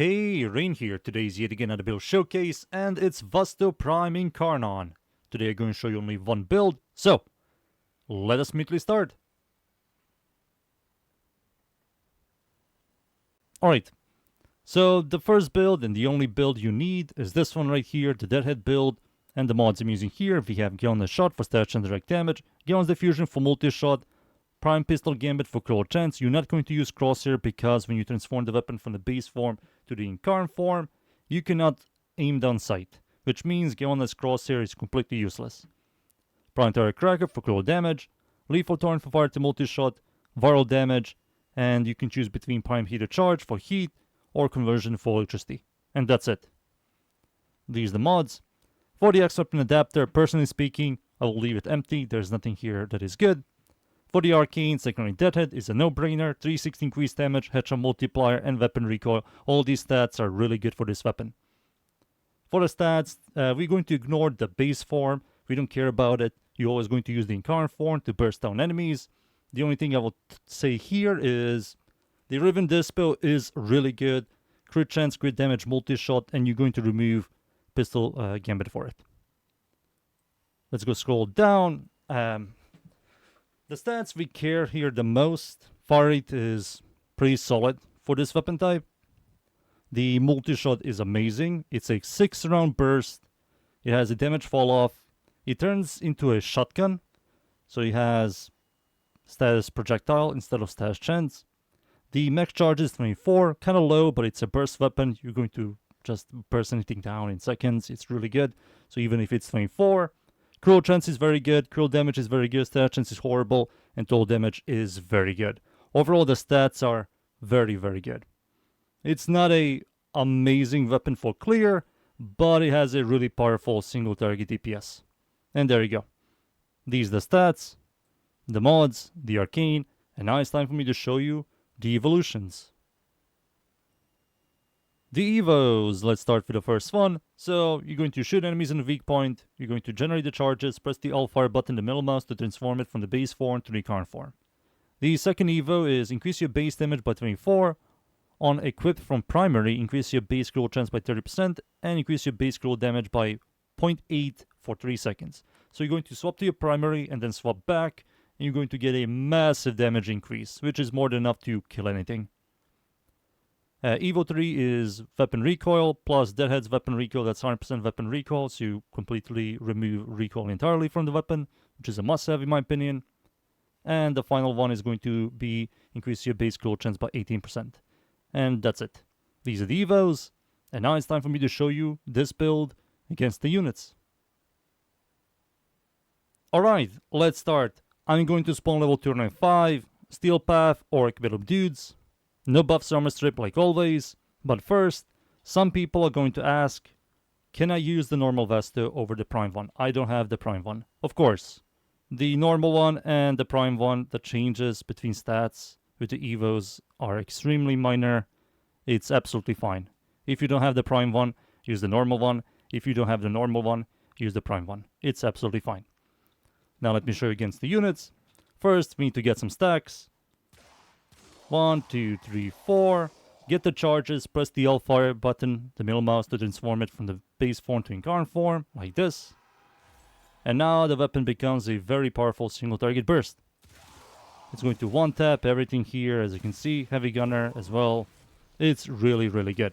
Hey, Rain here. Today's yet again another build showcase, and it's Vasto Prime Incarnon. Today I'm going to show you only one build, so let us immediately start. Alright, so the first build and the only build you need is this one right here, the Deadhead build, and the mods I'm using here. We have Gallon's Shot for stash and direct damage, Gallon's Diffusion for multi-shot, Prime Pistol Gambit for Cruel Chance. You're not going to use Crosshair because when you transform the weapon from the base form to the Incarn form, you cannot aim down sight, which means Gallon's Crosshair is completely useless. Planetary Cracker for Cruel Damage, Lethal Torrent for Fire to Multi-Shot, Viral Damage, and you can choose between Prime Heater Charge for heat or Conversion for electricity. And that's it. These are the mods. For the X-Weapon Adapter, personally speaking, I will leave it empty. There's nothing here that is good. For the Arcane, secondary Deadhead is a no-brainer, 360 increased damage, headshot multiplier, and weapon recoil. All these stats are really good for this weapon. For the stats, we're going to ignore the base form. We don't care about it. You're always going to use the Incarn form to burst down enemies. The only thing I will say here is the Riven Dispo is really good. Crit chance, crit damage, multi-shot, and you're going to remove Pistol Gambit for it. Let's go scroll down. The stats we care here the most, fire rate is pretty solid for this weapon type. The multi-shot is amazing. It's a 6-round burst. It has a damage fall off. It turns into a shotgun. So it has status projectile instead of status chance. The max charge is 24, kind of low, but it's a burst weapon. You're going to just burst anything down in seconds. It's really good. So even if it's 24, Cruel chance is very good, cruel damage is very good, stat chance is horrible, and total damage is very good. Overall, the stats are very, very good. It's not a amazing weapon for clear, but it has a really powerful single target DPS. And there you go. These are the stats, the mods, the arcane, and now it's time for me to show you the evolutions. The evos, let's start with the first one. So you're going to shoot enemies in the weak point, you're going to generate the charges, press the Alt fire button in the middle mouse to transform it from the base form to the Incarn form. The second evo is increase your base damage by 24, on equipped from primary, increase your base cruel chance by 30%, and increase your base cruel damage by 0.8 for 3 seconds. So you're going to swap to your primary and then swap back, and you're going to get a massive damage increase, which is more than enough to kill anything. Evo 3 is weapon recoil plus Deadhead's weapon recoil. That's 100% weapon recoil, so you completely remove recoil entirely from the weapon, which is a must-have in my opinion. And the final one is going to be increase your base cruel chance by 18%. And that's it. These are the evos, and now it's time for me to show you this build against the units. Alright, let's start. I'm going to spawn level 295, Steel Path, or Bit Dudes. No buffs armor strip like always, but first, some people are going to ask, can I use the normal Vasto over the Prime one? I don't have the Prime one. Of course, the normal one and the Prime one, the changes between stats with the Evos are extremely minor. It's absolutely fine. If you don't have the Prime one, use the normal one. If you don't have the normal one, use the Prime one. It's absolutely fine. Now let me show you against the units. First, we need to get some stacks. 1, 2, 3, 4. Get the charges, press the Alt fire button, the middle mouse to transform it from the base form to Incarn form, like this. And now the weapon becomes a very powerful single target burst. It's going to one-tap everything here, as you can see, heavy gunner as well. It's really, really good.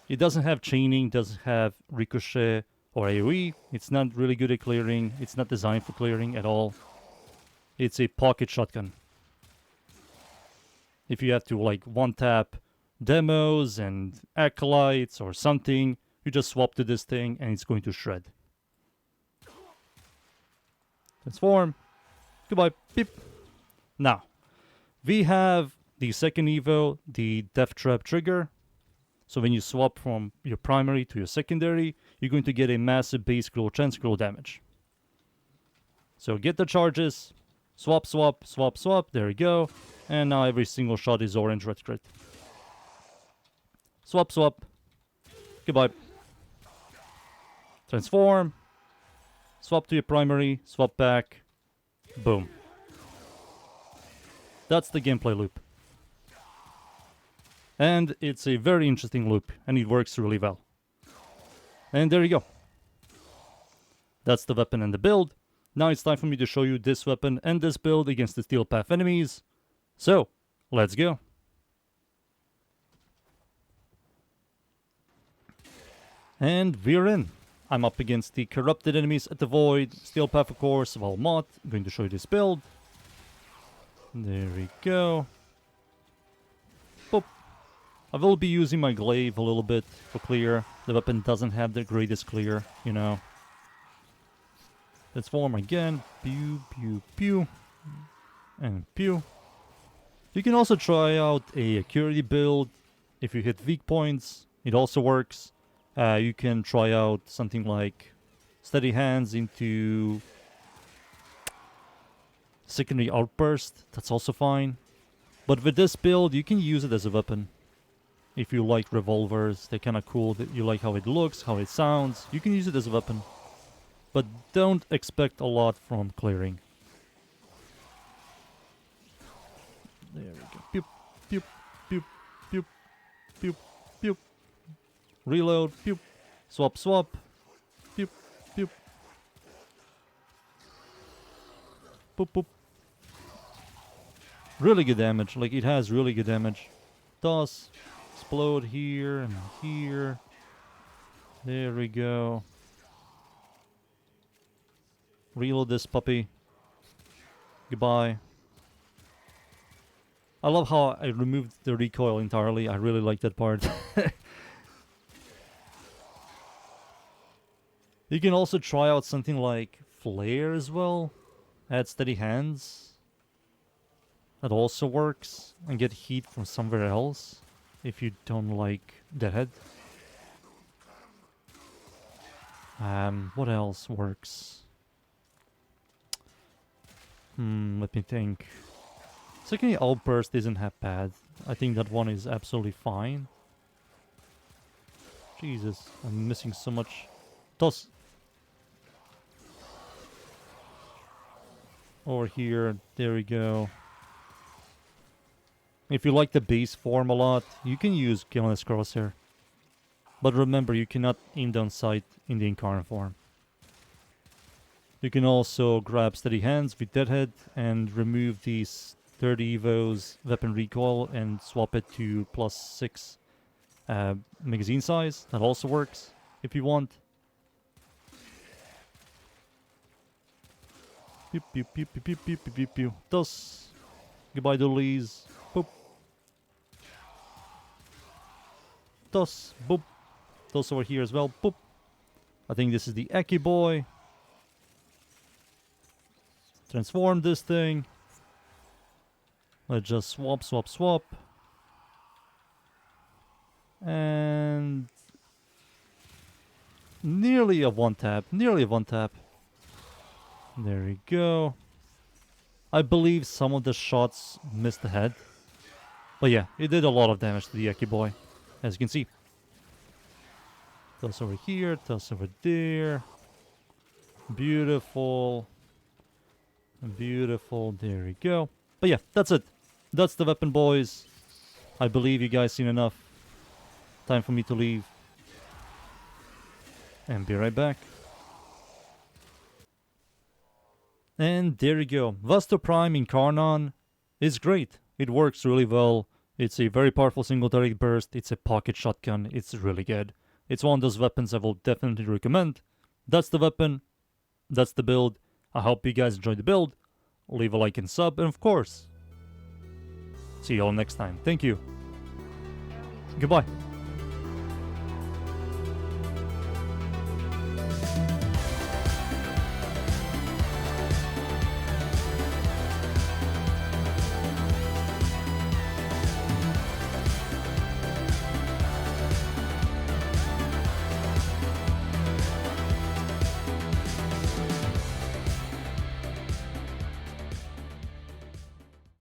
It doesn't have chaining, doesn't have ricochet or AoE. It's not really good at clearing. It's not designed for clearing at all. It's a pocket shotgun. If you have to like one-tap demos and acolytes or something, you just swap to this thing and it's going to shred. Transform. Goodbye. Beep. Now, we have the second evo, the Death Trap trigger. So when you swap from your primary to your secondary, you're going to get a massive base cruel chance, cruel damage. So get the charges. Swap, swap, swap, swap. There we go. And now every single shot is orange red crit. Swap, swap. Goodbye. Transform. Swap to your primary. Swap back. Boom. That's the gameplay loop. And it's a very interesting loop, and it works really well. And there you go. That's the weapon and the build. Now it's time for me to show you this weapon and this build against the Steel Path enemies. So, let's go. And we're in. I'm up against the corrupted enemies at the Void, Steel Path of course, Valmont. I'm going to show you this build. There we go. Boop. I will be using my glaive a little bit for clear. The weapon doesn't have the greatest clear, you know. Let's form again. Pew, pew, pew. And pew. You can also try out a accuracy build. If you hit weak points, it also works. You can try out something like steady hands into secondary outburst. That's also fine. But with this build, you can use it as a weapon. If you like revolvers, they're kind of cool. You like how it looks, how it sounds. You can use it as a weapon. But don't expect a lot from clearing. There we go. Pew, pew, pew, pew, pew, pew. Reload. Pew. Swap, swap. Pew, pew. Boop, boop. Really good damage. Like, it has really good damage. Does explode here and here. There we go. Reload this puppy. Goodbye. I love how I removed the recoil entirely. I really like that part. You can also try out something like Flare as well. Add steady hands. That also works. And get heat from somewhere else. If you don't like Deadhead. What else works? Let me think. Secondly, Outburst isn't half bad. I think that one is absolutely fine. Jesus, I'm missing so much. Toss. Over here, there we go. If you like the base form a lot, you can use Killiness Crosshair. But remember, you cannot aim down sight in the Incarnon form. You can also grab steady hands with Deadhead and remove these 30 Evo's weapon recoil and swap it to +6 magazine size. That also works if you want. Pew pew pew pew pew pew pew pew pew. Toss. Goodbye doodlies. Boop. Toss. Boop. Toss over here as well. Boop. I think this is the Eki boy. Transform this thing. Let's just swap, swap, swap. And nearly a one tap. Nearly a one tap. There we go. I believe some of the shots missed the head. But yeah, it did a lot of damage to the Eki boy, as you can see. Toss over here, toss over there. Beautiful. Beautiful. There we go. But yeah, that's it. That's the weapon, boys. I believe you guys seen enough. Time for me to leave. And be right back. And there you go. Vasto Prime Incarnon is great. It works really well. It's a very powerful single target burst. It's a pocket shotgun. It's really good. It's one of those weapons I will definitely recommend. That's the weapon. That's the build. I hope you guys enjoyed the build. Leave a like and sub, and of course, see you all next time. Thank you. Goodbye.